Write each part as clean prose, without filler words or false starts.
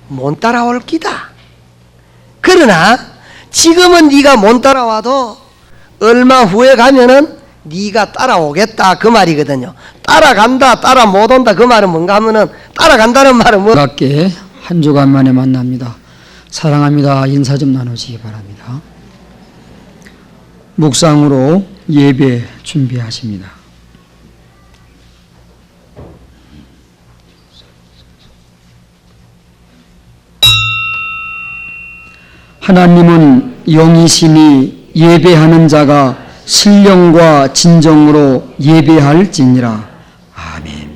못 따라올 기다. 그러나 지금은 네가 못 따라와도 얼마 후에 가면은 네가 따라오겠다 그 말이거든요. 따라간다, 따라 못 온다 그 말은 뭔가 하면은 따라간다는 말은 뭐? 반갑게 한 주간 만에 만납니다. 사랑합니다. 인사 좀 나누시기 바랍니다. 묵상으로 예배 준비하십니다. 하나님은 영이시니 예배하는 자가 신령과 진정으로 예배할지니라. 아멘.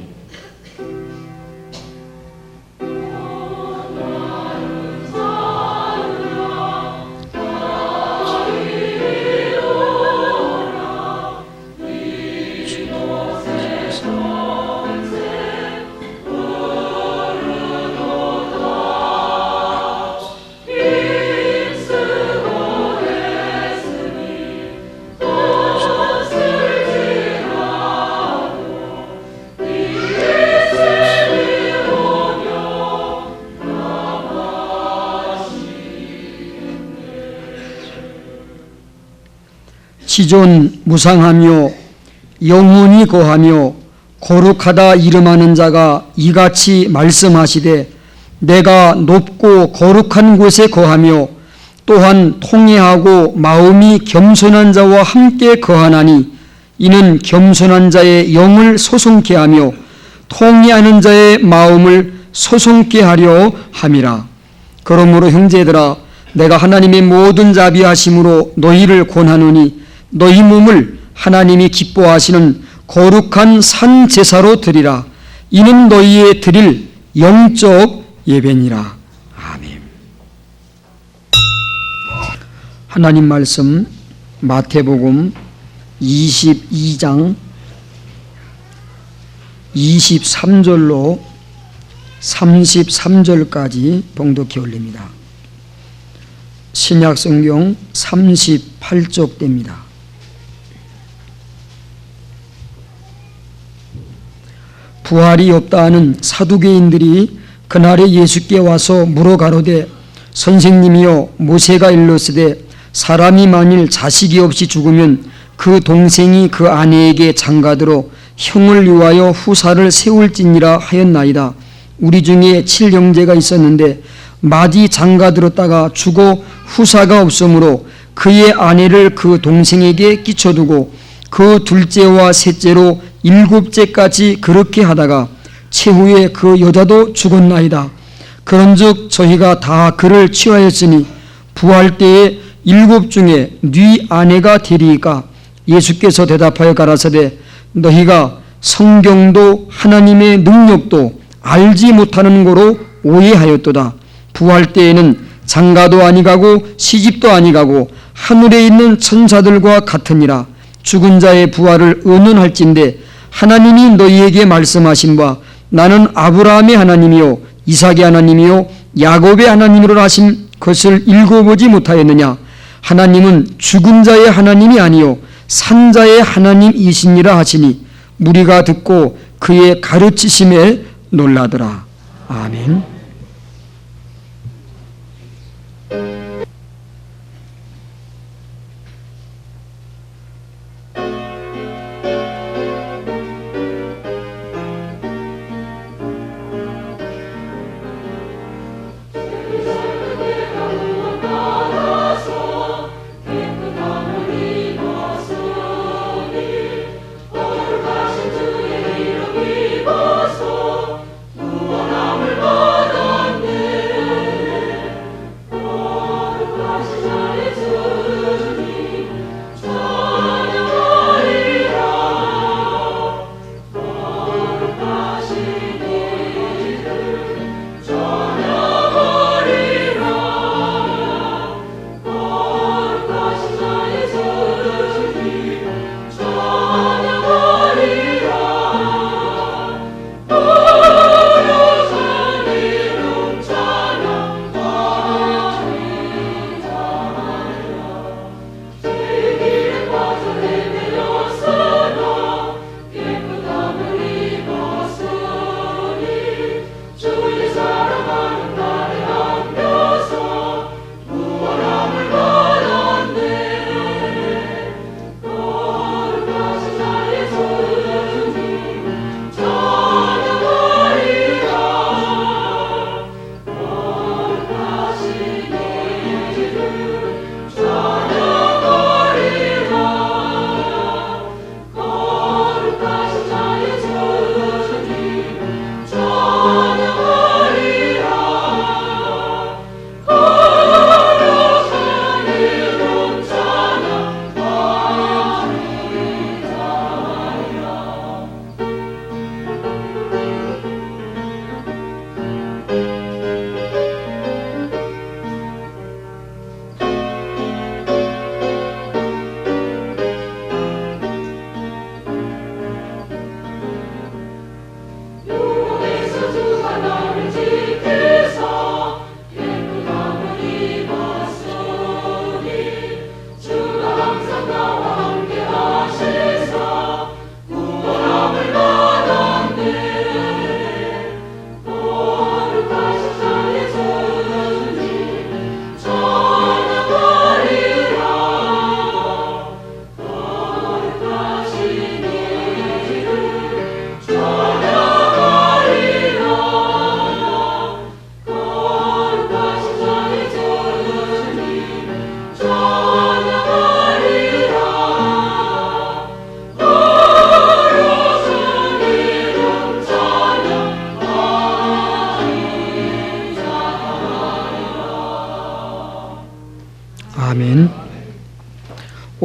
지존 무상하며 영원히 거하며 거룩하다 이름하는 자가 이같이 말씀하시되 내가 높고 거룩한 곳에 거하며 또한 통회하고 마음이 겸손한 자와 함께 거하나니 이는 겸손한 자의 영을 소송케 하며 통회하는 자의 마음을 소송케 하려 함이라. 그러므로 형제들아 내가 하나님의 모든 자비하심으로 너희를 권하노니 너희 몸을 하나님이 기뻐하시는 거룩한 산 제사로 드리라. 이는 너희의 드릴 영적 예배니라. 아멘. 하나님 말씀 마태복음 22장 23절로 33절까지 봉독해 올립니다. 신약성경 38쪽대입니다. 부활이 없다 하는 사두개인들이 그날에 예수께 와서 물어 가로되 선생님이여 모세가 일렀으되 사람이 만일 자식이 없이 죽으면 그 동생이 그 아내에게 장가들어 형을 위하여 후사를 세울지니라 하였나이다. 우리 중에 7형제가 있었는데 맏이 장가들었다가 죽어 후사가 없으므로 그의 아내를 그 동생에게 끼쳐두고 그 둘째와 셋째로 7째까지 그렇게 하다가 최후에 그 여자도 죽었나이다. 그런즉 저희가 다 그를 취하였으니 부활 때에 7 중에 네 아내가 되리이까. 예수께서 대답하여 가라사대 너희가 성경도 하나님의 능력도 알지 못하는 거로 오해하였도다. 부활 때에는 장가도 아니가고 시집도 아니가고 하늘에 있는 천사들과 같으니라. 죽은 자의 부활을 의논할진대 하나님이 너희에게 말씀하신 바 나는 아브라함의 하나님이요 이삭의 하나님이요 야곱의 하나님으로 하신 것을 읽어보지 못하였느냐. 하나님은 죽은 자의 하나님이 아니요 산자의 하나님이시니라 하시니 무리가 듣고 그의 가르치심에 놀라더라. 아멘. 무원함을 받아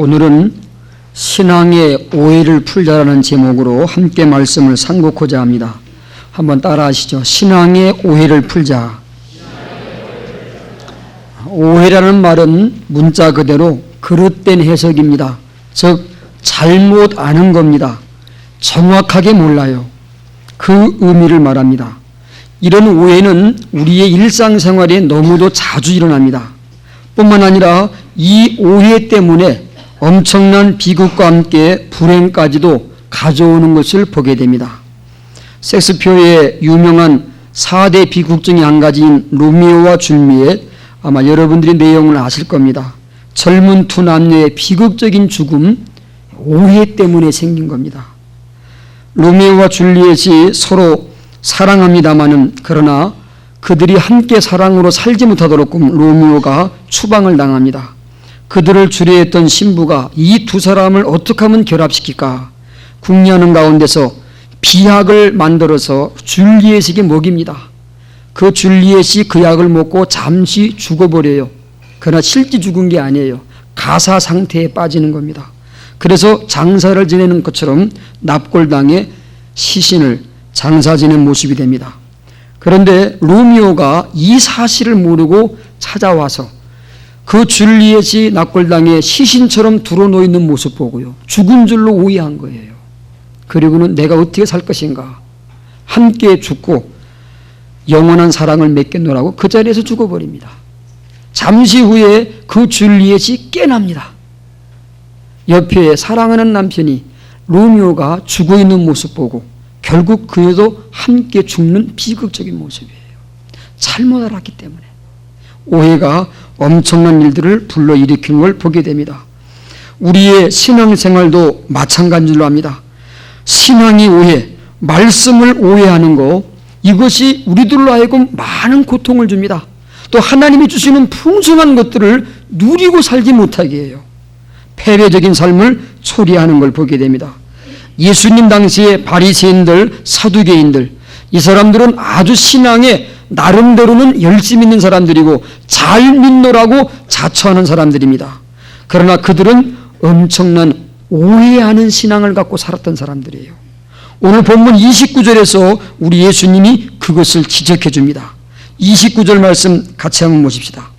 오늘은 신앙의 오해를 풀자라는 제목으로 함께 말씀을 상고코자 합니다. 한번 따라하시죠. 신앙의 오해를 풀자. 오해라는 말은 문자 그대로 그릇된 해석입니다. 즉 잘못 아는 겁니다. 정확하게 몰라요. 그 의미를 말합니다. 이런 오해는 우리의 일상생활에 너무도 자주 일어납니다. 뿐만 아니라 이 오해 때문에 엄청난 비극과 함께 불행까지도 가져오는 것을 보게 됩니다. 섹스피어의 유명한 4대 비극 중에 한 가지인 로미오와 줄리엣, 아마 여러분들이 내용을 아실 겁니다. 젊은 두 남녀의 비극적인 죽음, 오해 때문에 생긴 겁니다. 로미오와 줄리엣이 서로 사랑합니다마는 그러나 그들이 함께 사랑으로 살지 못하도록 로미오가 추방을 당합니다. 그들을 주례했던 신부가 이 두 사람을 어떻게 하면 결합시킬까 궁리하는 가운데서 비약을 만들어서 줄리엣에게 먹입니다. 그 줄리엣이 그 약을 먹고 잠시 죽어버려요. 그러나 실제 죽은 게 아니에요. 가사 상태에 빠지는 겁니다. 그래서 장사를 지내는 것처럼 납골당해 시신을 장사 지낸 모습이 됩니다. 그런데 로미오가 이 사실을 모르고 찾아와서 그 줄리엣이 납골당해 시신처럼 드러누워 있는 모습 보고요. 죽은 줄로 오해한 거예요. 그리고는 내가 어떻게 살 것인가. 함께 죽고 영원한 사랑을 맺겠노라고 그 자리에서 죽어버립니다. 잠시 후에 그 줄리엣이 깨납니다. 옆에 사랑하는 남편이 로미오가 죽어있는 모습 보고 결국 그에도 함께 죽는 비극적인 모습이에요. 잘못 알았기 때문에 오해가 엄청난 일들을 불러일으키는 걸 보게 됩니다. 우리의 신앙생활도 마찬가지로 합니다. 신앙이 오해, 말씀을 오해하는 거, 이것이 우리들로 하여금 많은 고통을 줍니다. 또 하나님이 주시는 풍성한 것들을 누리고 살지 못하게 해요. 패배적인 삶을 초래하는 걸 보게 됩니다. 예수님 당시의 바리새인들, 사두개인들, 이 사람들은 아주 신앙에 나름대로는 열심히 있는 사람들이고 잘 믿노라고 자처하는 사람들입니다. 그러나 그들은 엄청난 오해하는 신앙을 갖고 살았던 사람들이에요. 오늘 본문 29절에서 우리 예수님이 그것을 지적해 줍니다. 29절 말씀 같이 한번 보십시다.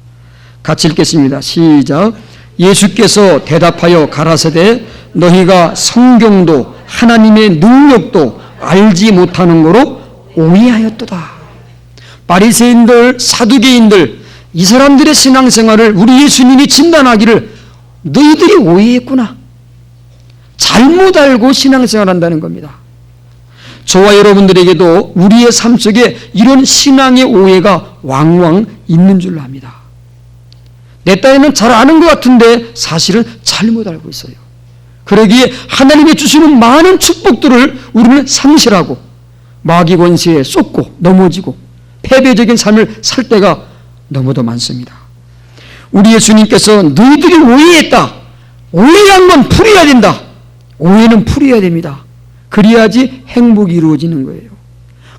같이 읽겠습니다. 시작. 예수께서 대답하여 가라사대 너희가 성경도 하나님의 능력도 알지 못하는 거로 오해하였도다. 바리새인들, 사두개인들, 이 사람들의 신앙생활을 우리 예수님이 진단하기를 너희들이 오해했구나. 잘못 알고 신앙생활한다는 겁니다. 저와 여러분들에게도 우리의 삶 속에 이런 신앙의 오해가 왕왕 있는 줄로 압니다. 내 딴에는 잘 아는 것 같은데 사실은 잘못 알고 있어요. 그러기에 하나님이 주시는 많은 축복들을 우리는 상실하고 마귀 권세에 쏟고 넘어지고 패배적인 삶을 살 때가 너무도 많습니다. 우리 예수님께서 너희들이 오해했다. 오해한 건 풀어야 된다. 오해는 풀어야 됩니다. 그래야지 행복이 이루어지는 거예요.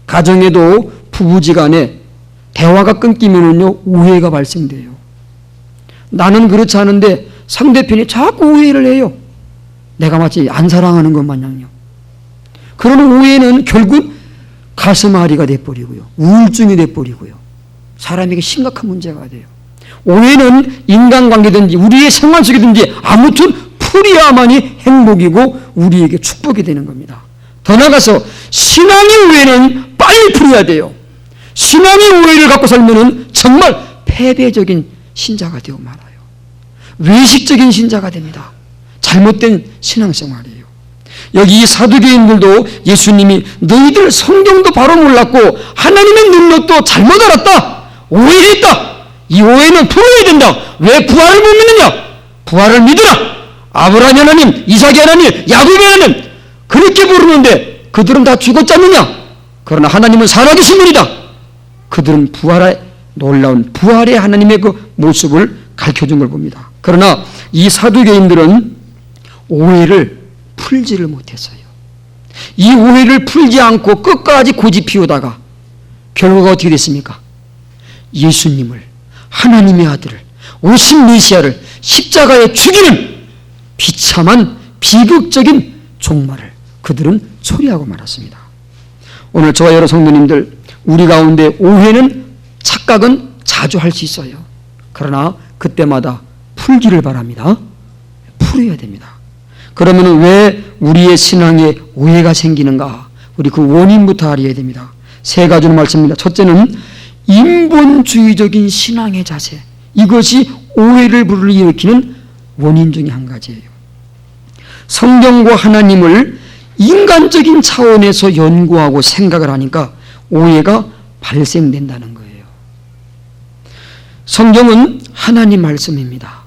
가정에도 부부지간에 대화가 끊기면은요 오해가 발생돼요. 나는 그렇지 않은데 상대편이 자꾸 오해를 해요. 내가 마치 안 사랑하는 것 마냥요. 그러는 오해는 결국 가슴앓이가 돼버리고요. 우울증이 돼버리고요. 사람에게 심각한 문제가 돼요. 오해는 인간관계든지 우리의 생활 속이든지 아무튼 풀어야만이 행복이고 우리에게 축복이 되는 겁니다. 더 나아가서 신앙의 오해는 빨리 풀어야 돼요. 신앙의 오해를 갖고 살면 정말 패배적인 신자가 되어 말아요. 외식적인 신자가 됩니다. 잘못된 신앙생활이에요. 여기 이 사두개인들도 예수님이 너희들 성경도 바로 몰랐고 하나님의 능력도 잘못 알았다. 오해했다. 이 오해는 풀어야 된다. 왜 부활을 못 믿느냐? 부활을 믿으라. 아브라함 하나님, 이삭이 하나님, 야곱의 하나님 그렇게 부르는데 그들은 다 죽었지 않느냐? 그러나 하나님은 살아계신 분이다. 그들은 부활의 놀라운 부활의 하나님의 그 모습을 가르쳐준 걸 봅니다. 그러나 이 사두개인들은 오해를 풀지를 못했어요. 이 오해를 풀지 않고 끝까지 고집 피우다가 결과가 어떻게 됐습니까? 예수님을, 하나님의 아들을, 오신 메시아를 십자가에 죽이는 비참한 비극적인 종말을 그들은 초래하고 말았습니다. 오늘 저와 여러 성도님들, 우리 가운데 오해는, 착각은 자주 할 수 있어요. 그러나 그때마다 풀기를 바랍니다. 풀어야 됩니다. 그러면 왜 우리의 신앙에 오해가 생기는가? 우리 그 원인부터 알아야 됩니다. 세 가지로 말씀입니다. 첫째는 인본주의적인 신앙의 자세. 이것이 오해를 불러일으키는 원인 중에 한 가지예요. 성경과 하나님을 인간적인 차원에서 연구하고 생각을 하니까 오해가 발생된다는 거예요. 성경은 하나님 말씀입니다.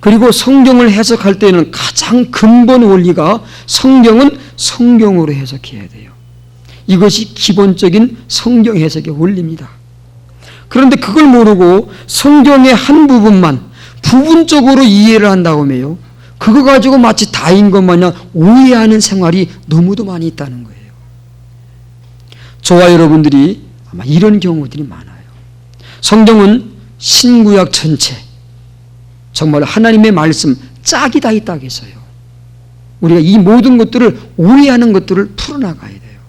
그리고 성경을 해석할 때는 가장 근본 원리가 성경은 성경으로 해석해야 돼요. 이것이 기본적인 성경 해석의 원리입니다. 그런데 그걸 모르고 성경의 한 부분만 부분적으로 이해를 한다고 하면요, 그거 가지고 마치 다인 것 마냥 오해하는 생활이 너무도 많이 있다는 거예요. 저와 여러분들이 아마 이런 경우들이 많아요. 성경은 신구약 전체, 정말 하나님의 말씀 짝이 다 있다고 했어요. 우리가 이 모든 것들을 오해하는 것들을 풀어나가야 돼요.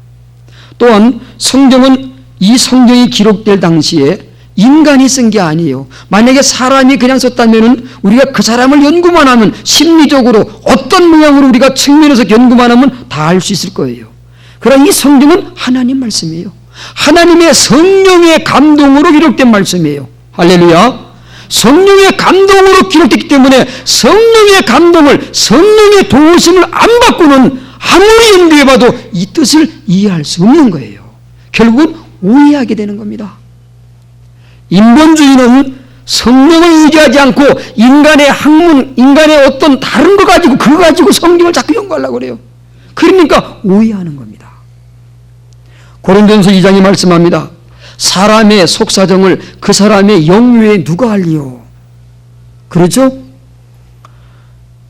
또한 성경은 이 성경이 기록될 당시에 인간이 쓴 게 아니에요. 만약에 사람이 그냥 썼다면 우리가 그 사람을 연구만 하면 심리적으로 어떤 모양으로 우리가 측면에서 연구만 하면 다 알 수 있을 거예요. 그러나 이 성경은 하나님 말씀이에요. 하나님의 성령의 감동으로 기록된 말씀이에요. 할렐루야. 성령의 감동으로 기록됐기 때문에 성령의 감동을, 성령의 도우심을 안 받고는 아무리 연구해봐도 이 뜻을 이해할 수 없는 거예요. 결국은 오해하게 되는 겁니다. 인본주의는 성령을 의지하지 않고 인간의 학문, 인간의 어떤 다른 거 가지고 그거 가지고 성경을 자꾸 연구하려고 그래요. 그러니까 오해하는 겁니다. 고린도전서 2장이 말씀합니다. 사람의 속사정을 그 사람의 영유에 누가 알리요? 그렇죠?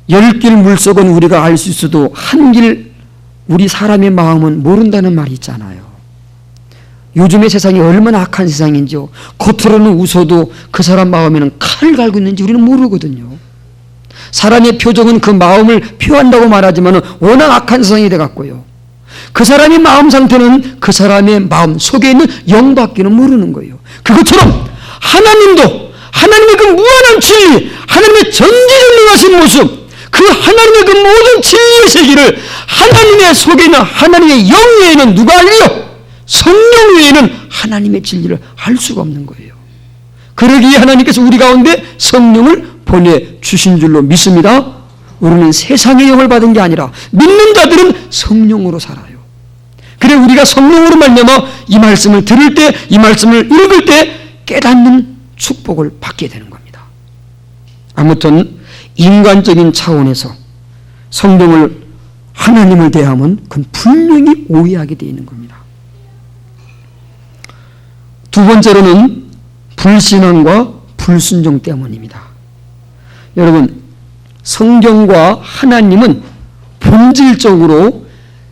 10길 물속은 우리가 알 수 있어도 한 길 우리 사람의 마음은 모른다는 말이 있잖아요. 요즘의 세상이 얼마나 악한 세상인지요. 겉으로는 웃어도 그 사람 마음에는 칼을 갈고 있는지 우리는 모르거든요. 사람의 표정은 그 마음을 표한다고 말하지만 워낙 악한 세상이 돼갖고요. 그 사람의 마음 상태는 그 사람의 마음 속에 있는 영밖에는 모르는 거예요. 그것처럼 하나님도 하나님의 그 무한한 진리, 하나님의 전지전능하신 모습, 그 하나님의 그 모든 진리의 세계를 하나님의 속에 있는 하나님의 영 외에는 누가 알리요? 성령 외에는 하나님의 진리를 알 수가 없는 거예요. 그러기에 하나님께서 우리 가운데 성령을 보내주신 줄로 믿습니다. 우리는 세상의 영을 받은 게 아니라 믿는 자들은 성령으로 살아요. 그래 우리가 성령으로 말미암아 이 말씀을 들을 때, 이 말씀을 읽을 때 깨닫는 축복을 받게 되는 겁니다. 아무튼 인간적인 차원에서 성경을, 하나님을 대하면 그건 분명히 오해하게 되어 있는 겁니다. 두 번째로는 불신앙과 불순종 때문입니다. 여러분, 성경과 하나님은 본질적으로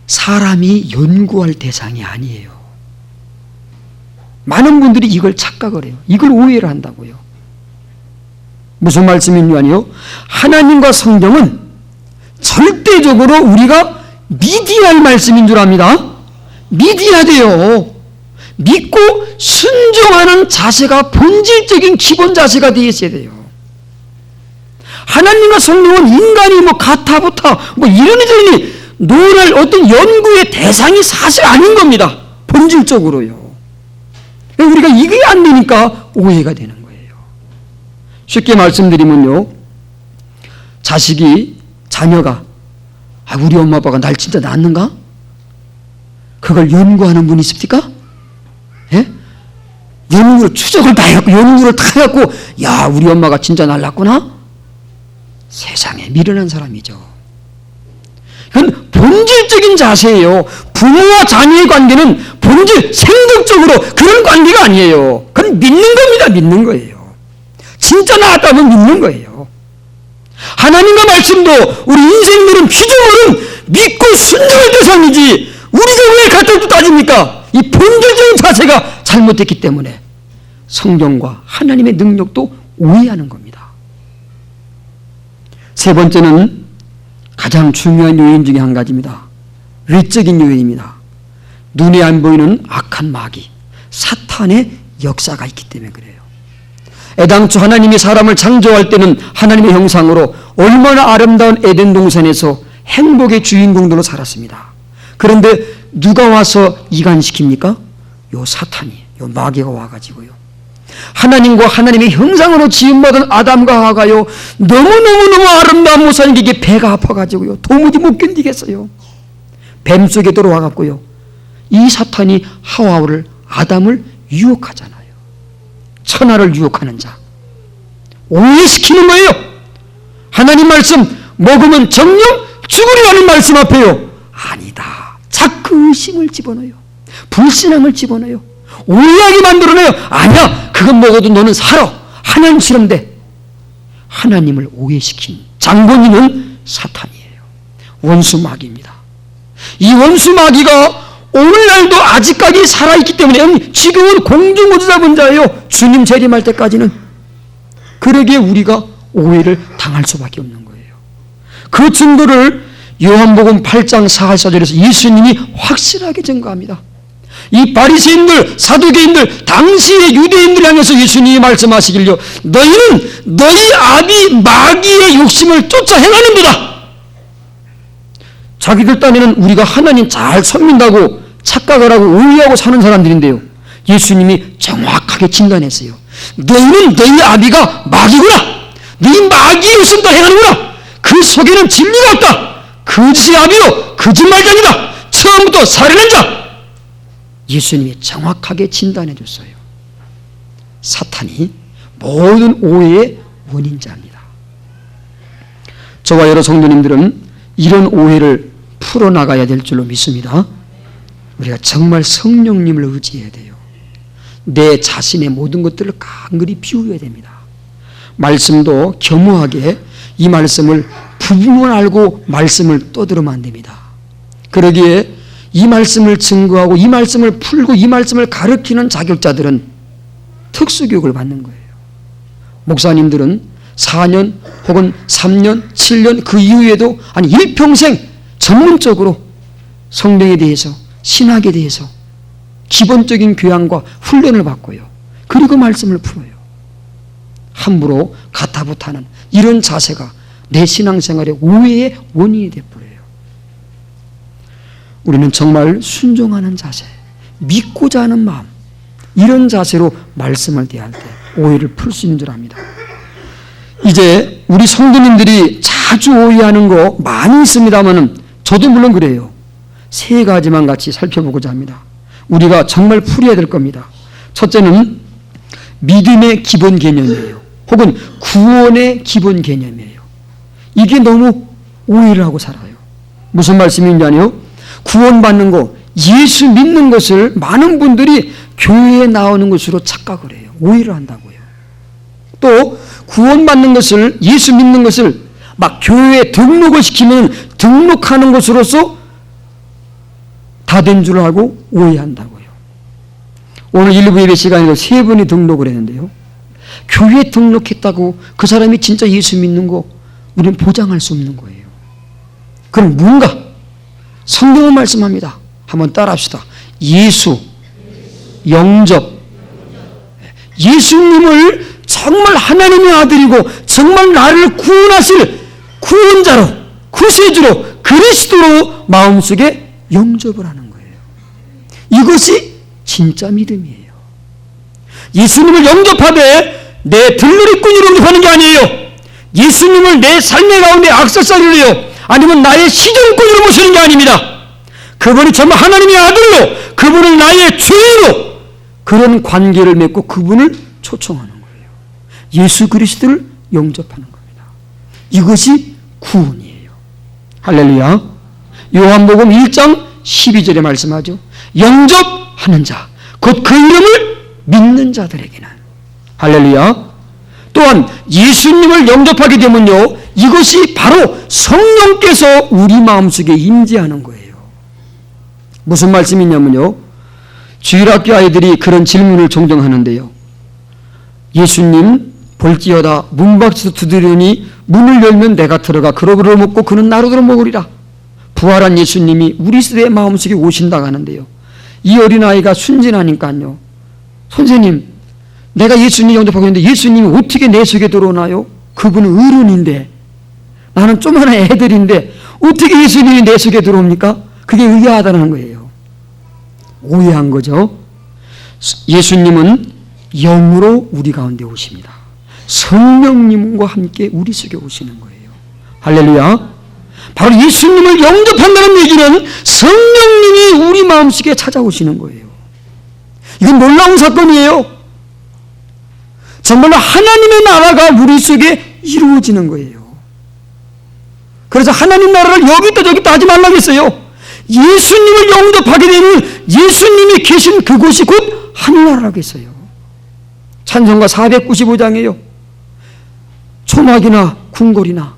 사람이 연구할 대상이 아니에요. 많은 분들이 이걸 착각을 해요. 이걸 오해를 한다고요. 무슨 말씀인지요? 하나님과 성경은 절대적으로 우리가 믿어야 할 말씀인 줄 압니다. 믿어야 돼요. 믿고 순종하는 자세가 본질적인 기본 자세가 되어 있어야 돼요. 하나님과 성령은 인간이 뭐 가타부타 뭐 이러니 논할 어떤 연구의 대상이 사실 아닌 겁니다. 본질적으로요. 우리가 이게 안 되니까 오해가 되는 거예요. 쉽게 말씀드리면요, 자녀가 우리 엄마 아빠가 날 진짜 낳았는가? 그걸 연구하는 분이 있습니까? 예? 연구를 추적을 다 해갖고 연구를 다 해갖고 야 우리 엄마가 진짜 날 낳았구나? 세상에 미련한 사람이죠. 그건 본질적인 자세예요. 부모와 자녀의 관계는 본질, 생덕적으로 그런 관계가 아니에요. 그건 믿는 겁니다. 믿는 거예요. 진짜 나았다면 믿는 거예요. 하나님과 말씀도 우리 인생들은 피조물은 믿고 순종할 대상이지 우리가 왜 갖다 따집니까? 이 본질적인 자세가 잘못됐기 때문에 성경과 하나님의 능력도 오해하는 겁니다. 세 번째는 가장 중요한 요인 중에 한 가지입니다. 외적인 요인입니다. 눈에 안 보이는 악한 마귀, 사탄의 역사가 있기 때문에 그래요. 애당초 하나님이 사람을 창조할 때는 하나님의 형상으로 얼마나 아름다운 에덴 동산에서 행복의 주인공들로 살았습니다. 그런데 누가 와서 이간시킵니까? 요 사탄이, 요 마귀가 와가지고요. 하나님과 하나님의 형상으로 지음받은 아담과 하와가요, 너무너무너무 아름다운 모습에게 배가 아파가지고요, 도무지 못 견디겠어요. 뱀 속에 들어와갖고요, 이 사탄이 하와를, 아담을 유혹하잖아요. 천하를 유혹하는 자, 오해시키는 거예요. 하나님 말씀 먹으면 정령 죽으리라는 말씀 앞에요, 아니다, 자꾸 의심을 집어넣어요. 불신앙을 집어넣어요. 오해하게 만들어내요. 아니야, 그건 먹어도 너는 살아. 하나님 싫은데. 하나님을 오해시킨 장본인은 사탄이에요. 원수 마귀입니다. 이 원수 마귀가 오늘날도 아직까지 살아있기 때문에 지금은 공중보도 잡은 자예요. 주님 재림할 때까지는. 그러기에 우리가 오해를 당할 수밖에 없는 거예요. 그 증거를 요한복음 8장 4절에서 예수님이 확실하게 증거합니다. 이 바리새인들, 사두개인들, 당시의 유대인들 향해서 예수님이 말씀하시길요, 너희는 너희 아비 마귀의 욕심을 쫓아 행하는도다. 자기들 딴에는 우리가 하나님 잘 섬긴다고 착각을 하고 오해하고 사는 사람들인데요, 예수님이 정확하게 진단했어요. 너희는 너희 아비가 마귀구나. 너희 마귀의 욕심을 행하는구나. 그 속에는 진리가 없다. 거짓의 아비요, 거짓말장이다. 처음부터 살인한 자. 예수님이 정확하게 진단해 줬어요. 사탄이 모든 오해의 원인자입니다. 저와 여러 성도님들은 이런 오해를 풀어나가야 될 줄로 믿습니다. 우리가 정말 성령님을 의지해야 돼요. 내 자신의 모든 것들을 간간히 비워야 됩니다. 말씀도 겸허하게 이 말씀을 부분을 알고 말씀을 떠들으면 안 됩니다. 그러기에 이 말씀을 증거하고 이 말씀을 풀고 이 말씀을 가르치는 자격자들은 특수교육을 받는 거예요. 목사님들은 4년 혹은 3년, 7년 그 이후에도 아니 일평생 전문적으로 성경에 대해서, 신학에 대해서 기본적인 교양과 훈련을 받고요. 그리고 말씀을 풀어요. 함부로 가타부타는 이런 자세가 내 신앙생활의 오해의 원인이 되어버려요. 우리는 정말 순종하는 자세, 믿고자 하는 마음, 이런 자세로 말씀을 대할 때 오해를 풀 수 있는 줄 압니다. 이제 우리 성도님들이 자주 오해하는 거 많이 있습니다만 저도 물론 그래요. 세 가지만 같이 살펴보고자 합니다. 우리가 정말 풀어야 될 겁니다. 첫째는 믿음의 기본 개념이에요. 혹은 구원의 기본 개념이에요. 이게 너무 오해를 하고 살아요. 무슨 말씀인지 아니요? 구원받는 거, 예수 믿는 것을 많은 분들이 교회에 나오는 것으로 착각을 해요. 오해를 한다고요. 또 구원받는 것을, 예수 믿는 것을 막 교회에 등록을 시키면 등록하는 것으로서 다 된 줄 알고 오해한다고요. 오늘 1부 예배 시간에도 3분이 등록을 했는데요, 교회에 등록했다고 그 사람이 진짜 예수 믿는 거 우리는 보장할 수 없는 거예요. 그럼 뭔가? 성경은 말씀합니다. 한번 따라합시다. 예수, 영접. 예수님을 정말 하나님의 아들이고 정말 나를 구원하실 구원자로, 구세주로, 그리스도로 마음속에 영접을 하는 거예요. 이것이 진짜 믿음이에요. 예수님을 영접하되 내 들러리꾼으로 영접하는 게 아니에요. 예수님을 내 삶의 가운데 악세사리로요, 아니면 나의 시정꾼으로 모시는 게 아닙니다. 그분이 정말 하나님의 아들로, 그분을 나의 주인으로 그런 관계를 맺고 그분을 초청하는 거예요. 예수 그리스도를 영접하는 겁니다. 이것이 구원이에요. 할렐루야. 요한복음 1장 12절에 말씀하죠. 영접하는 자, 곧 그 이름을 믿는 자들에게는. 할렐루야. 또한 예수님을 영접하게 되면요, 이것이 바로 성령께서 우리 마음속에 임재하는 거예요. 무슨 말씀이냐면요, 주일학교 아이들이 그런 질문을 종종 하는데요, 예수님 볼지어다 문밖에서 두드리니 문을 열면 내가 들어가 그러므로 먹고 그는 나로 먹으리라. 부활한 예수님이 우리 세대의 마음속에 오신다고 하는데요. 이 어린아이가 순진하니까요. 선생님, 내가 예수님 영접하고 있는데 예수님이 어떻게 내 속에 들어오나요? 그분은 어른인데 나는 조그마한 애들인데 어떻게 예수님이 내 속에 들어옵니까? 그게 의아하다는 거예요. 오해한 거죠. 예수님은 영으로 우리 가운데 오십니다. 성령님과 함께 우리 속에 오시는 거예요. 할렐루야. 바로 예수님을 영접한다는 얘기는 성령님이 우리 마음속에 찾아오시는 거예요. 이건 놀라운 사건이에요. 정말로 하나님의 나라가 우리 속에 이루어지는 거예요. 그래서 하나님 나라를 여기다 저기다 하지 말라고 했어요. 예수님을 영접하게 되면 예수님이 계신 그곳이 곧 하늘나라라고 했어요. 찬송가 495장이에요. 초막이나 궁궐이나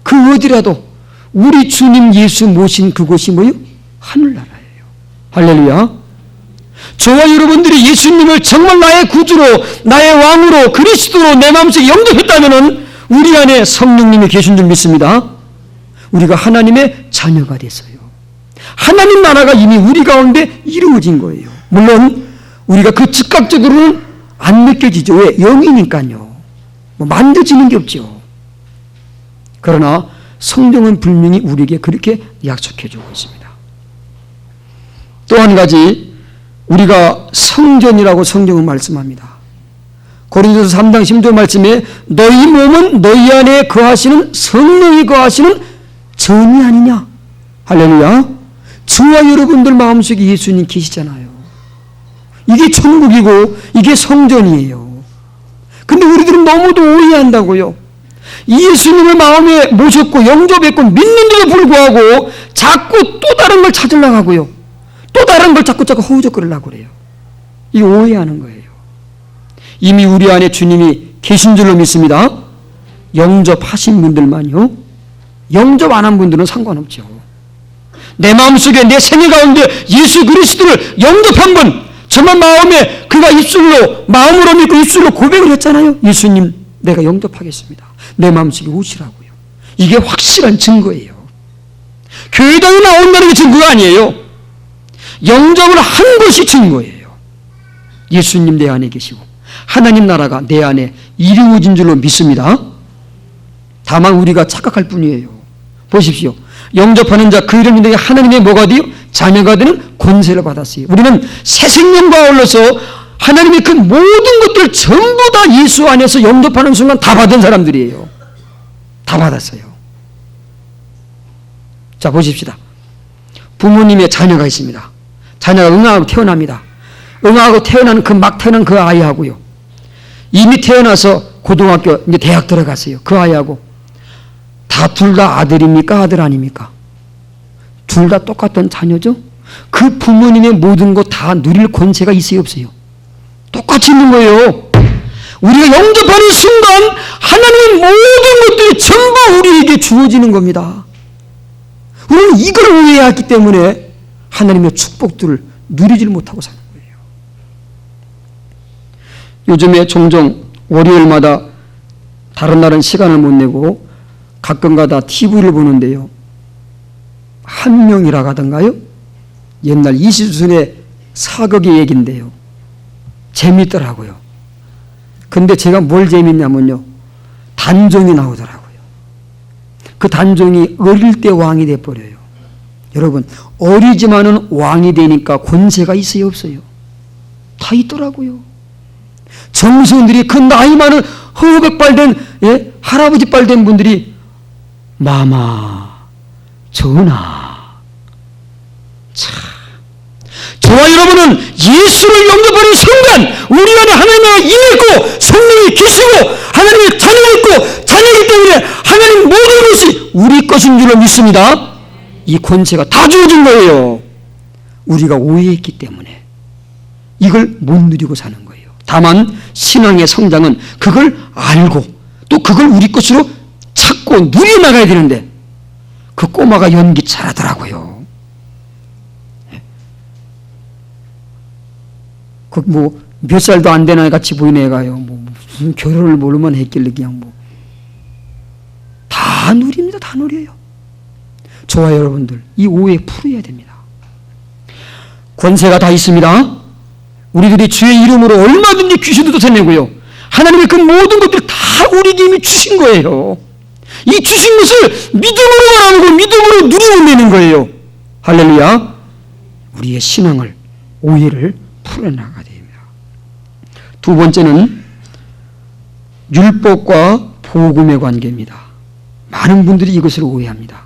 그 어디라도 우리 주님 예수 모신 그곳이 뭐예요? 하늘나라예요. 할렐루야. 저와 여러분들이 예수님을 정말 나의 구주로 나의 왕으로 그리스도로 내 마음속에 영접했다면 우리 안에 성령님이 계신 줄 믿습니다. 우리가 하나님의 자녀가 됐어요. 하나님 나라가 이미 우리 가운데 이루어진 거예요. 물론 우리가 그 즉각적으로는 안 느껴지죠. 왜? 영이니까요. 뭐 만져지는 게 없죠. 그러나 성경은 분명히 우리에게 그렇게 약속해 주고 있습니다. 또 한 가지 우리가 성전이라고 성경은 말씀합니다. 고린도서 3장 10절 말씀에 너희 몸은 너희 안에 거하시는 성령이 거하시는 전이 아니냐. 할렐루야. 저와 여러분들 마음속에 예수님 계시잖아요. 이게 천국이고 이게 성전이에요. 근데 우리들은 너무도 오해한다고요. 예수님을 마음에 모셨고 영접했고 믿는데도 불구하고 자꾸 또 다른 걸 찾으려고 하고요. 또 다른 걸 자꾸 허우적거리려고 그래요. 이 오해하는 거예요. 이미 우리 안에 주님이 계신 줄로 믿습니다. 영접하신 분들만요. 영접 안 한 분들은 상관없죠. 내 마음속에 내 생애 가운데 예수 그리스도를 영접한 분, 정말 마음에 그가 입술로 마음으로 믿고 입술로 고백을 했잖아요. 예수님 내가 영접하겠습니다. 내 마음속에 오시라고요. 이게 확실한 증거예요. 교회당에 나온다는 게 증거가 아니에요. 영접을 한 것이 증거예요. 예수님 내 안에 계시고 하나님 나라가 내 안에 이루어진 줄로 믿습니다. 다만 우리가 착각할 뿐이에요. 보십시오. 영접하는 자 그 이름 믿는 하나님의 뭐가 돼요? 자녀가 되는 권세를 받았어요. 우리는 새 생명과 어울러서 하나님의 그 모든 것들 전부 다 예수 안에서 영접하는 순간 다 받은 사람들이에요. 다 받았어요. 자, 보십시다. 부모님의 자녀가 있습니다. 자녀가 응아하고 태어납니다. 응아하고 태어나는 그 막 태어난 그 아이하고요. 이미 태어나서 고등학교, 이제 대학 들어갔어요. 그 아이하고. 둘 다 아들입니까? 아들 아닙니까? 둘 다 똑같은 자녀죠? 그 부모님의 모든 것 다 누릴 권세가 있어요, 없어요? 똑같이 있는 거예요. 우리가 영접하는 순간 하나님의 모든 것들이 전부 우리에게 주어지는 겁니다. 우리는 이걸 오해했기 때문에 하나님의 축복들을 누리질 못하고 사는 거예요. 요즘에 종종 월요일마다 다른 날은 시간을 못 내고 가끔가다 TV를 보는데요. 한명이라 하던가요? 옛날 이시순의 사극의 얘기인데요. 재밌더라고요. 근데 제가 뭘 재밌냐면요. 단종이 나오더라고요. 그 단종이 어릴 때 왕이 돼버려요. 여러분, 어리지만은 왕이 되니까 권세가 있어요, 없어요? 다 있더라고요. 정수들이 그 나이 많은 허백발 된 할아버지 빨 된 분들이 마마, 전하. 참. 저와 여러분은 예수를 영접하는 순간 우리 안에 하나님의 임했고 성령이 계시고 하나님의 자녀가 있고 자녀이기 때문에 하나님 모든 것이 우리 것인 줄로 믿습니다. 이 권세가 다 주어진 거예요. 우리가 오해했기 때문에 이걸 못 누리고 사는 거예요. 다만 신앙의 성장은 그걸 알고 또 그걸 우리 것으로 찾고 누려나가야 되는데 그 꼬마가 연기 잘하더라고요. 그 뭐 몇 살도 안 된 애 같이 보이는 애가요. 뭐 무슨 결혼을 모르면 했길래 그냥 뭐 다 누립니다. 다 누려요. 저와 여러분들 이 오해 풀어야 됩니다. 권세가 다 있습니다. 우리들이 주의 이름으로 얼마든지 귀신도 쫓아내고요. 하나님의 그 모든 것들 다 우리에게 이미 주신 거예요. 이 주신 것을 믿음으로 바라보고 믿음으로 누리고 내는 거예요. 할렐루야. 우리의 신앙을, 오해를 풀어나가야 됩니다. 두 번째는 율법과 복음의 관계입니다. 많은 분들이 이것을 오해합니다.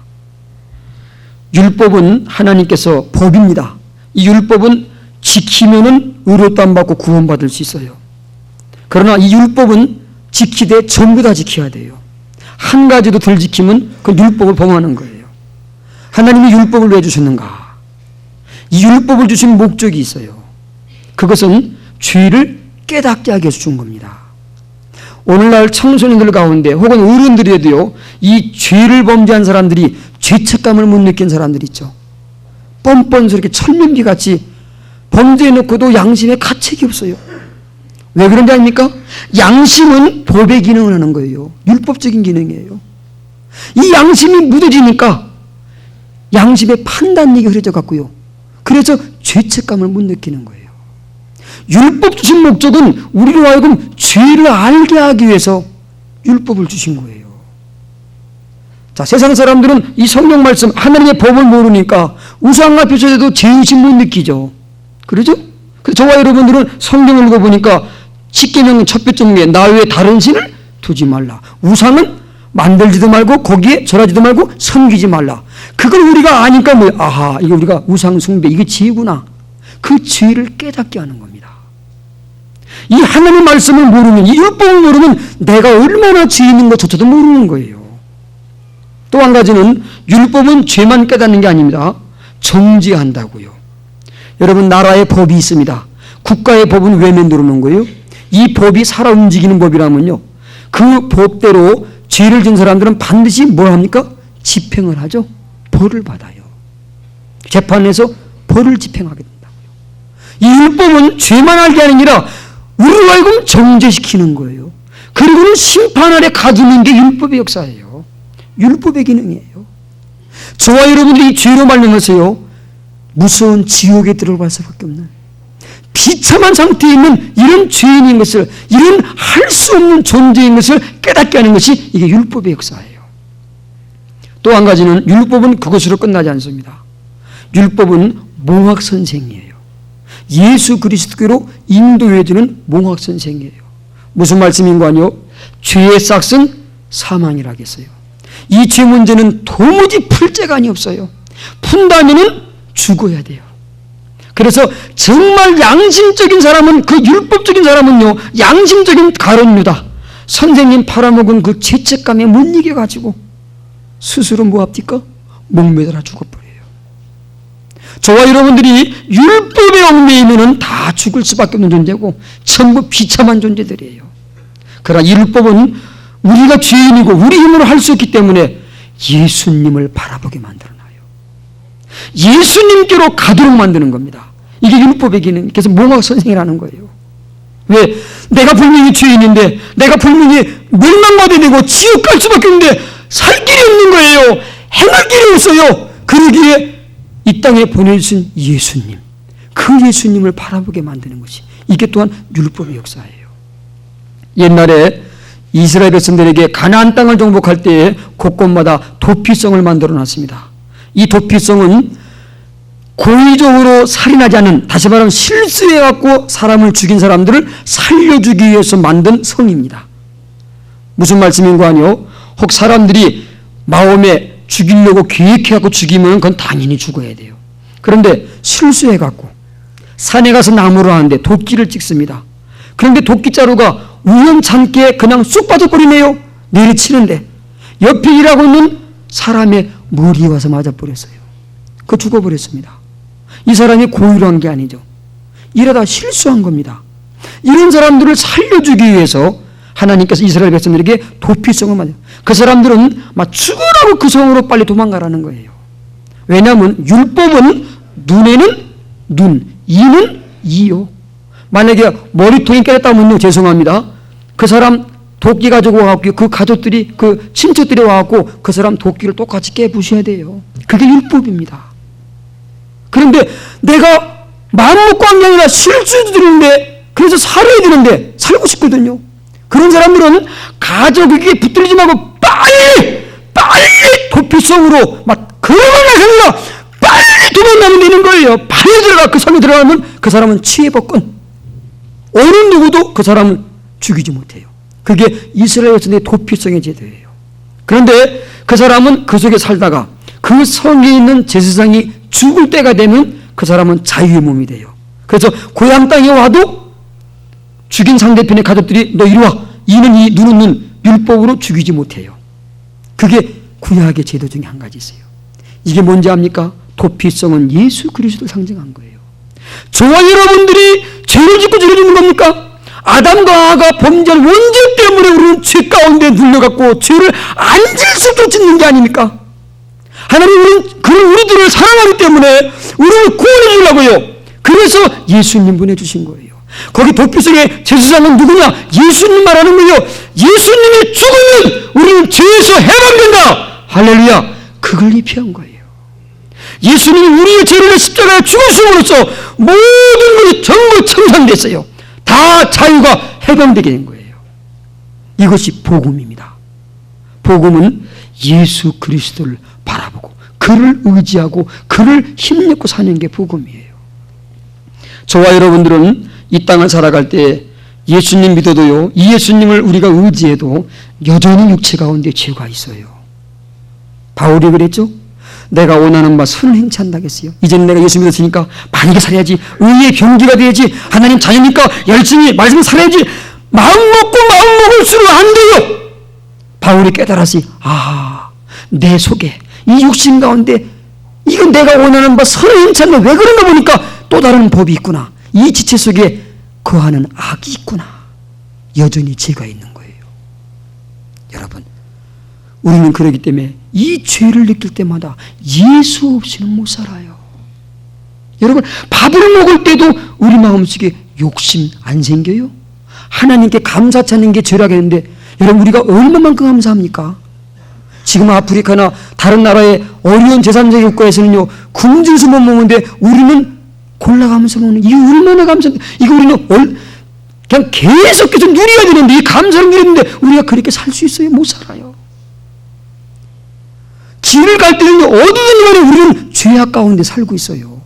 율법은 하나님께서 법입니다. 이 율법은 지키면은 의롭다 안 받고 구원받을 수 있어요. 그러나 이 율법은 지키되 전부 다 지켜야 돼요. 한 가지도 덜 지키면 그 율법을 범하는 거예요. 하나님이 율법을 왜 주셨는가? 이 율법을 주신 목적이 있어요. 그것은 죄를 깨닫게 하게 해서 준 겁니다. 오늘날 청소년들 가운데 혹은 어른들에도요, 이 죄를 범죄한 사람들이 죄책감을 못 느낀 사람들 있죠. 뻔뻔스럽게 철면비같이 범죄해놓고도 양심에 가책이 없어요. 왜 그런지 아닙니까? 양심은 법의 기능을 하는 거예요. 율법적인 기능이에요. 이 양심이 무뎌지니까 양심의 판단력이 흐려져 갖고요. 그래서 죄책감을 못 느끼는 거예요. 율법 주신 목적은 우리로 하여금 죄를 알게 하기 위해서 율법을 주신 거예요. 자, 세상 사람들은 이 성경 말씀, 하나님의 법을 모르니까 우상 앞에 서도 죄의식 못 느끼죠. 그러죠? 그래서 저와 여러분들은 성경을 읽어보니까 10계명 첫 번째 나 외에 다른 신을 두지 말라. 우상은 만들지도 말고 거기에 절하지도 말고 섬기지 말라. 그걸 우리가 아니까 뭐 아하, 이거 우리가 우상 숭배, 이게 죄구나. 그 죄를 깨닫게 하는 겁니다. 이 하나님 말씀을 모르면, 이 율법을 모르면 내가 얼마나 죄 있는 것조차도 모르는 거예요. 또 한 가지는 율법은 죄만 깨닫는 게 아닙니다. 정죄한다고요. 여러분, 나라의 법이 있습니다. 국가의 법은 왜 만들어 놓은 거예요? 이 법이 살아 움직이는 법이라면요, 그 법대로 죄를 진 사람들은 반드시 뭘 합니까? 집행을 하죠. 벌을 받아요. 재판에서 벌을 집행하게 된다고요. 이 율법은 죄만 알게 하는 게 아니라 우리로 하여금 정죄시키는 거예요. 그리고는 심판 아래 가두는 게 율법의 역사예요. 율법의 기능이에요. 저와 여러분들이 이 죄로 말미암아서요, 무서운 지옥에 들어갈 수밖에 없는 비참한 상태에 있는 이런 죄인인 것을, 이런 할 수 없는 존재인 것을 깨닫게 하는 것이 이게 율법의 역사예요. 또 한 가지는 율법은 그것으로 끝나지 않습니다. 율법은 몽학 선생이에요. 예수 그리스도로 인도해주는 몽학 선생이에요. 무슨 말씀인가요? 죄의 싹은 사망이라겠어요. 이 죄 문제는 도무지 풀 재간이 없어요. 푼다면은 죽어야 돼요. 그래서 정말 양심적인 사람은, 그 율법적인 사람은요, 양심적인 가론유다. 선생님 팔아먹은 그 죄책감에 못 이겨가지고 스스로 뭐 합니까? 목매달아 죽어버려요. 저와 여러분들이 율법에 얽매이면 다 죽을 수밖에 없는 존재고 전부 비참한 존재들이에요. 그러나 이 율법은 우리가 죄인이고 우리 힘으로 할 수 없기 때문에 예수님을 바라보게 만들어놔요. 예수님께로 가도록 만드는 겁니다. 이게 율법의 기능. 그래서 몽학 선생이라는 거예요. 왜? 내가 분명히 죄인인데, 내가 분명히 멸망받아야 되고 지옥 갈 수밖에 없는데 살 길이 없는 거예요. 행할 길이 없어요. 그러기에 이 땅에 보내주신 예수님, 그 예수님을 바라보게 만드는 것이, 이게 또한 율법의 역사예요. 옛날에 이스라엘 백성들에게 가나안 땅을 정복할 때에 곳곳마다 도피성을 만들어 놨습니다. 이 도피성은 고의적으로 살인하지 않은, 다시 말하면 실수해갖고 사람을 죽인 사람들을 살려주기 위해서 만든 성입니다. 무슨 말씀인가 하뇨? 혹 사람들이 마음에 죽이려고 계획해갖고 죽이면 그건 당연히 죽어야 돼요. 그런데 실수해갖고 산에 가서 나무를 하는데 도끼를 찍습니다. 그런데 도끼자루가 우연찮게 그냥 쑥 빠져버리네요. 내리치는데 옆에 일하고 있는 사람의 머리에 와서 맞아버렸어요. 그 죽어버렸습니다. 이 사람이 고의로 한 게 아니죠. 이러다 실수한 겁니다. 이런 사람들을 살려주기 위해서 하나님께서 이스라엘 백성들에게 도피성을 만들어요. 그 사람들은 막 죽으라고 그 성으로 빨리 도망가라는 거예요. 왜냐하면 율법은 눈에는 눈, 이는 이요. 만약에 머리통이 깨졌다면요, 죄송합니다. 그 사람 도끼 가지고 와갖고 그 가족들이, 그 친척들이 와갖고 그 사람 도끼를 똑같이 깨부셔야 돼요. 그게 율법입니다. 그런데 내가 마음 먹고 한 게 아니라 실수도 되는데, 그래서 살아야 되는데 살고 싶거든요. 그런 사람들은 가족에게 붙들리지 말고 빨리 도피성으로 막 걸어가려고 빨리 도망가면 되는 거예요. 빨리 들어가. 그 섬에 들어가면 그 사람은 치해법권, 어느 누구도 그 사람을 죽이지 못해요. 그게 이스라엘 백성의 도피성의 제도예요. 그런데 그 사람은 그 속에 살다가 그 성에 있는 제사장이 죽을 때가 되면 그 사람은 자유의 몸이 돼요. 그래서 고향 땅에 와도 죽인 상대편의 가족들이 너 이리 와, 이는 이, 눈은 눈, 율법으로 죽이지 못해요. 그게 구약의 제도 중에 한 가지 있어요. 이게 뭔지 압니까? 도피성은 예수 그리스도를 상징한 거예요. 저와 여러분들이 죄를 짓고 죄를 짓는 겁니까? 아담과 하와가 범죄한 원죄 때문에 우리는 죄 가운데 눌려갖고 죄를 안 짓을 수 없게 짓는 게 아닙니까? 하나님은 그런 우리들을 사랑하기 때문에 우리를 구원해 주려고요. 그래서 예수님 보내주신 거예요. 거기 도피성의 제사장은 누구냐? 예수님 말하는 거예요. 예수님이 죽으면 우리는 죄에서 해방된다. 할렐루야. 그걸 입히한 거예요. 예수님이 우리의 죄를 십자가에 죽으심으로써 모든 것이 전부 청산됐어요. 다 자유가 해방되게 된 거예요. 이것이 복음입니다. 복음은 예수 그리스도를 바라보고 그를 의지하고 그를 힘입고 사는 게 복음이에요. 저와 여러분들은 이 땅을 살아갈 때 예수님 믿어도요, 이 예수님을 우리가 의지해도 여전히 육체 가운데 죄가 있어요. 바울이 그랬죠? 내가 원하는 바 선을 행치 한다겠어요. 이제는 내가 예수 믿었으니까 바르게 살아야지, 의의 경기가 돼야지, 하나님 자녀니까 열심히 말씀을 살아야지, 마음 먹고 마음 먹을수록 안 돼요. 바울이 깨달았지. 내 속에 이 육신 가운데 이건 내가 원하는 바 선을 행치 않는, 왜 그런가 보니까 또 다른 법이 있구나. 이 지체 속에 거하는 악이 있구나. 여전히 죄가 있는 거예요. 여러분, 우리는 그러기 때문에 이 죄를 느낄 때마다 예수 없이는 못 살아요. 여러분, 밥을 먹을 때도 우리 마음속에 욕심 안 생겨요? 하나님께 감사치 않는 게 죄라겠는데 여러분, 우리가 얼마만큼 감사합니까? 지금 아프리카나 다른 나라의 어려운 재산적 국가에서는요, 굶주려서 못 먹는데 우리는 골라가면서 먹는, 이게 얼마나 감사한데, 이거 우리는 그냥 계속해서 누려야 되는데, 이 감사를 누리는데 우리가 그렇게 살 수 있어요? 못 살아요. 길을 갈 때는 어디든 간에 우리는 죄악 가운데 살고 있어요.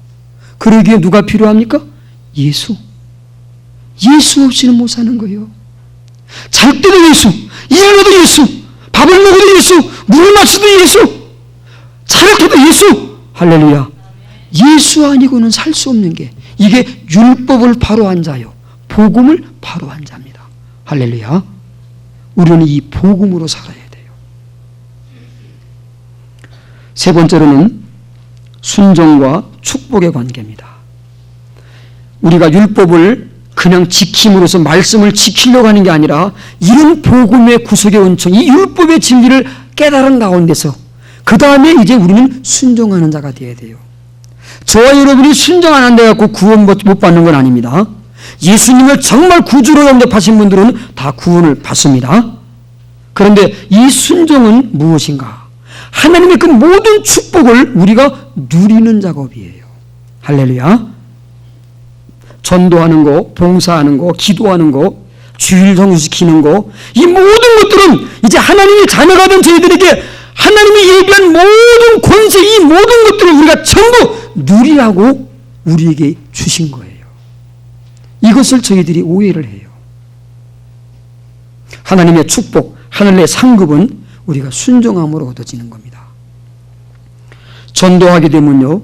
그러기에 누가 필요합니까? 예수. 예수 없이는 못 사는 거예요. 잘 때도 예수, 일어나도 예수, 밥을 먹어도 예수, 물을 마셔도 예수, 차를 타도 예수. 할렐루야. 예수 아니고는 살 수 없는 게, 이게 율법을 바로 한 자요, 복음을 바로 한 자입니다. 할렐루야. 우리는 이 복음으로 살아야 돼요. 세 번째로는 순종과 축복의 관계입니다. 우리가 율법을 그냥 지킴으로써 말씀을 지키려고 하는 게 아니라, 이런 복음의 구속의 은총, 이 율법의 진리를 깨달은 가운데서 그 다음에 이제 우리는 순종하는 자가 되어야 돼요. 저와 여러분이 순종 안 한다 해갖고 구원 못 받는 건 아닙니다. 예수님을 정말 구주로 영접하신 분들은 다 구원을 받습니다. 그런데 이 순종은 무엇인가? 하나님의 그 모든 축복을 우리가 누리는 작업이에요. 할렐루야. 전도하는 거, 봉사하는 거, 기도하는 거, 주일 성수시키는 거, 이 모든 것들은 이제 하나님의 자녀가 된 저희들에게 하나님이 예비한 모든 권세, 이 모든 것들을 우리가 전부 누리라고 우리에게 주신 거예요. 이것을 저희들이 오해를 해요. 하나님의 축복, 하늘의 상급은 우리가 순종함으로 얻어지는 겁니다. 전도하게 되면요,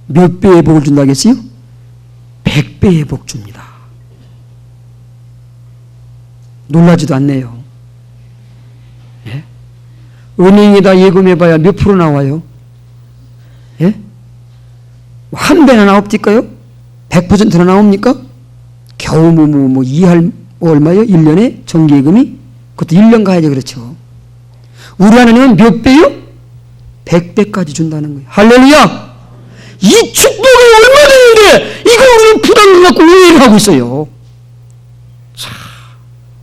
몇 배의 복을 준다겠어요? 100배의 복 줍니다. 놀라지도 않네요. 예? 은행에다 예금해봐야 몇 프로 나와요? 예? 한 배나 나옵니까요? 100%나 나옵니까? 겨우 뭐 2할 얼마요? 1년에 정기예금이? 그것도 1년 가야죠. 그렇죠. 우리 하나님은 몇 배요? 100배까지 준다는 거예요. 할렐루야! 이 축복이 얼마 되는데 이걸 우리는 부담감 갖고 오해를 하고 있어요. 자,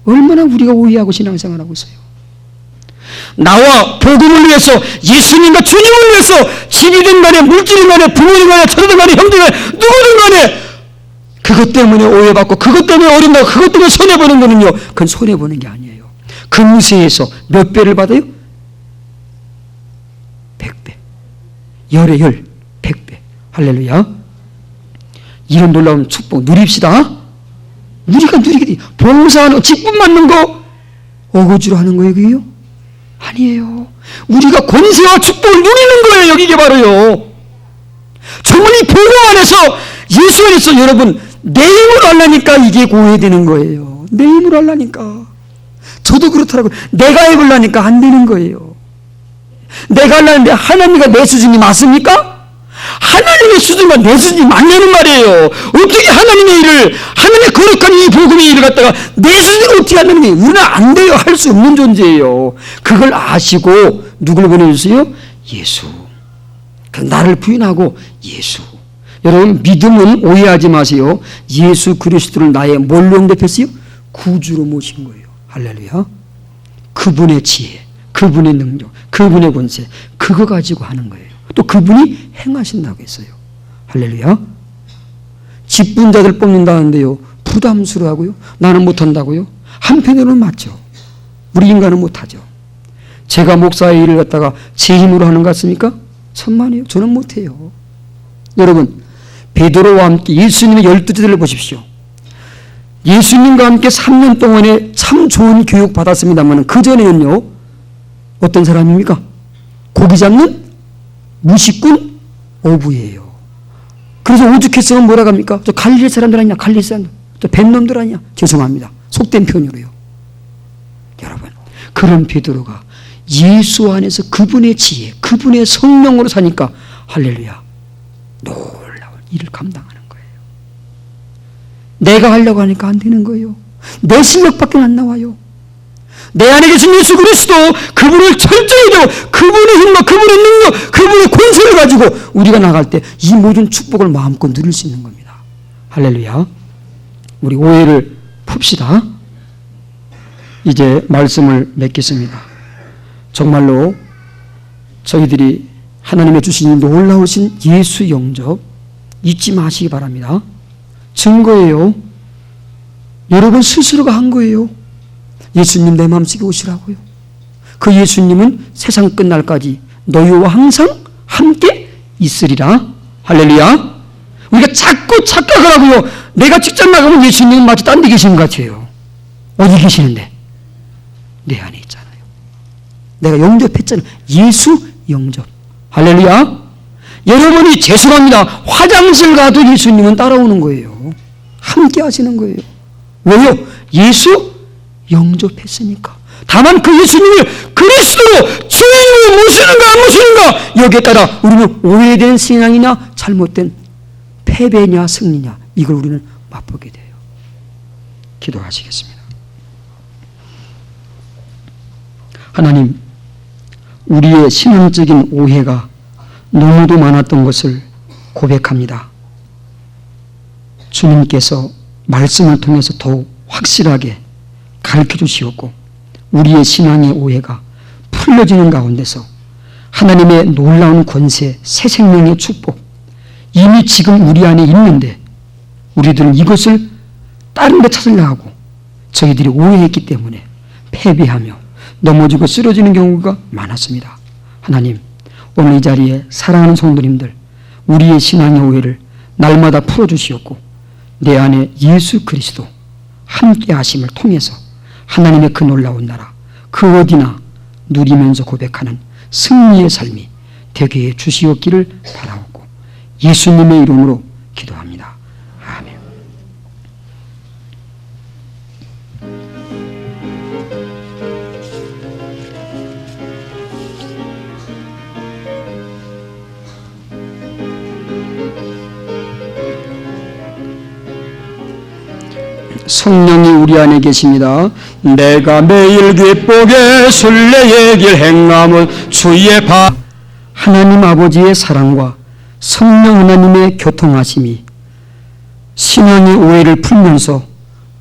얼마나 우리가 오해하고 신앙생활 하고 있어요. 나와 복음을 위해서, 예수님과 주님을 위해서 집이든 간에 물질이든 간에 부모든 간에 처자든 간에 형제든 간에 누구든 간에 그것 때문에 오해받고 그것 때문에 어린다고 그것 때문에 손해보는 거는요, 그건 손해보는 게 아니에요. 금세에서 몇 배를 받아요? 100배. 열의 열, 100배. 할렐루야. 이런 놀라운 축복 누립시다. 우리가 누리게 돼. 봉사하는 거, 직분 받는 거 어거지로 하는 거예요, 그게요? 아니에요. 우리가 권세와 축복을 누리는 거예요. 여기 이게 바로요. 주머니 보고 안에서 예수 안에서 여러분 내 힘으로 하려니까 이게 고해되는 거예요. 내 힘으로 하려니까. 저도 그렇더라고요. 내가 해보려니까 안 되는 거예요. 내가 하려는데 하나님과 내 수준이 맞습니까? 하나님의 수준과 내 수준이 맞냐는 말이에요. 어떻게 하나님의 일을, 하나님의 거룩한 이 복음의 일을 갖다가 내 수준으로 어떻게 하나님이, 우리는 안 돼요. 할 수 없는 존재예요. 그걸 아시고 누굴 보내주세요? 예수. 나를 부인하고 예수. 여러분, 믿음은 오해하지 마세요. 예수 그리스도를 나의 뭘로 영접했어요? 구주로 모신 거예요. 할렐루야. 그분의 지혜, 그분의 능력, 그분의 권세, 그거 가지고 하는 거예요. 또 그분이 행하신다고 했어요. 할렐루야. 직분자들 뽑는다는데요, 부담스러워하고요. 나는 못한다고요? 한편으로는 맞죠. 우리 인간은 못하죠. 제가 목사의 일을 갖다가 제 힘으로 하는 것 같습니까? 천만에요. 저는 못해요. 여러분, 베드로와 함께 예수님의 12제자들을 보십시오. 예수님과 함께 3년 동안에 참 좋은 교육 받았습니다만 그 전에는요, 어떤 사람입니까? 고기 잡는 무식꾼 어부예요. 그래서 오죽했으면 뭐라고 합니까? 저 갈릴리 사람들 아니냐? 갈릴리 사람들. 저 뱀놈들 아니냐? 죄송합니다. 속된 표현으로요. 여러분, 그런 베드로가 예수 안에서 그분의 지혜, 그분의 성령으로 사니까 할렐루야, 놀라운 일을 감당하는 거예요. 내가 하려고 하니까 안 되는 거예요. 내 실력밖에 안 나와요. 내 안에 계신 예수 그리스도, 그분을 철저히 되고 그분의 힘과 그분의 능력, 그분의 권세를 가지고 우리가 나갈 때 이 모든 축복을 마음껏 누릴 수 있는 겁니다. 할렐루야. 우리 오해를 풉시다. 이제 말씀을 맺겠습니다. 정말로 저희들이 하나님의 주신 놀라우신 예수 영접 잊지 마시기 바랍니다. 증거예요. 여러분 스스로가 한 거예요. 예수님 내 마음속에 오시라고요. 그 예수님은 세상 끝날까지 너희와 항상 함께 있으리라. 할렐루야. 우리가 자꾸 착각을 하고요, 내가 직접 나가면 예수님은 마치 딴 데 계시는 것 같아요. 어디 계시는데? 내 안에 있잖아요. 내가 영접했잖아요. 예수 영접. 할렐루야. 여러분이 죄송합니다, 화장실 가도 예수님은 따라오는 거예요. 함께 하시는 거예요. 왜요? 예수 영접했으니까. 다만 그 예수님을 그리스도로 주인으로 모시는가 안 모시는가, 여기에 따라 우리는 오해된 신앙이냐 잘못된 패배냐 승리냐, 이걸 우리는 맛보게 돼요. 기도하시겠습니다. 하나님, 우리의 신앙적인 오해가 너무도 많았던 것을 고백합니다. 주님께서 말씀을 통해서 더욱 확실하게 가르쳐 주시었고, 우리의 신앙의 오해가 풀려지는 가운데서 하나님의 놀라운 권세, 새 생명의 축복, 이미 지금 우리 안에 있는데 우리들은 이것을 다른 데 찾으려 하고 저희들이 오해했기 때문에 패배하며 넘어지고 쓰러지는 경우가 많았습니다. 하나님, 오늘 이 자리에 사랑하는 성도님들, 우리의 신앙의 오해를 날마다 풀어주시었고 내 안에 예수 그리스도 함께 하심을 통해서 하나님의 그 놀라운 나라, 그 어디나 누리면서 고백하는 승리의 삶이 되게 해 주시옵기를 바라옵고 예수님의 이름으로 기도합니다. 아멘. 성령이 우리 안에 계십니다. 내가 매일 기쁘게 순례의 길 행함은 주의 하나님 아버지의 사랑과 성령 하나님의 교통하심이 신앙의 오해를 풀면서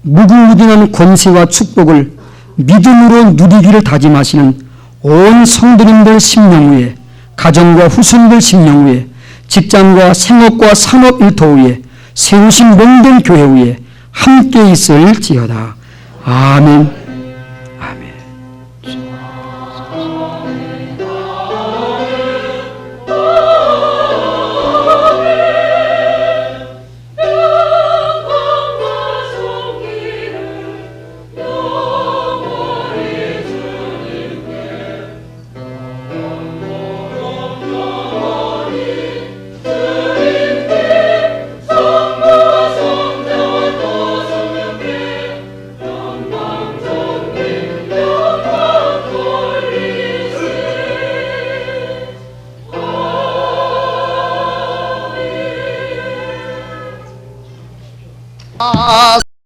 무궁무진한 권세와 축복을 믿음으로 누리기를 다짐하시는 온 성도님들 심령 위에, 가정과 후손들 심령 위에, 직장과 생업과 산업 일터 위에, 세우신 명된 교회 위에 함께 있을지어다. 아멘.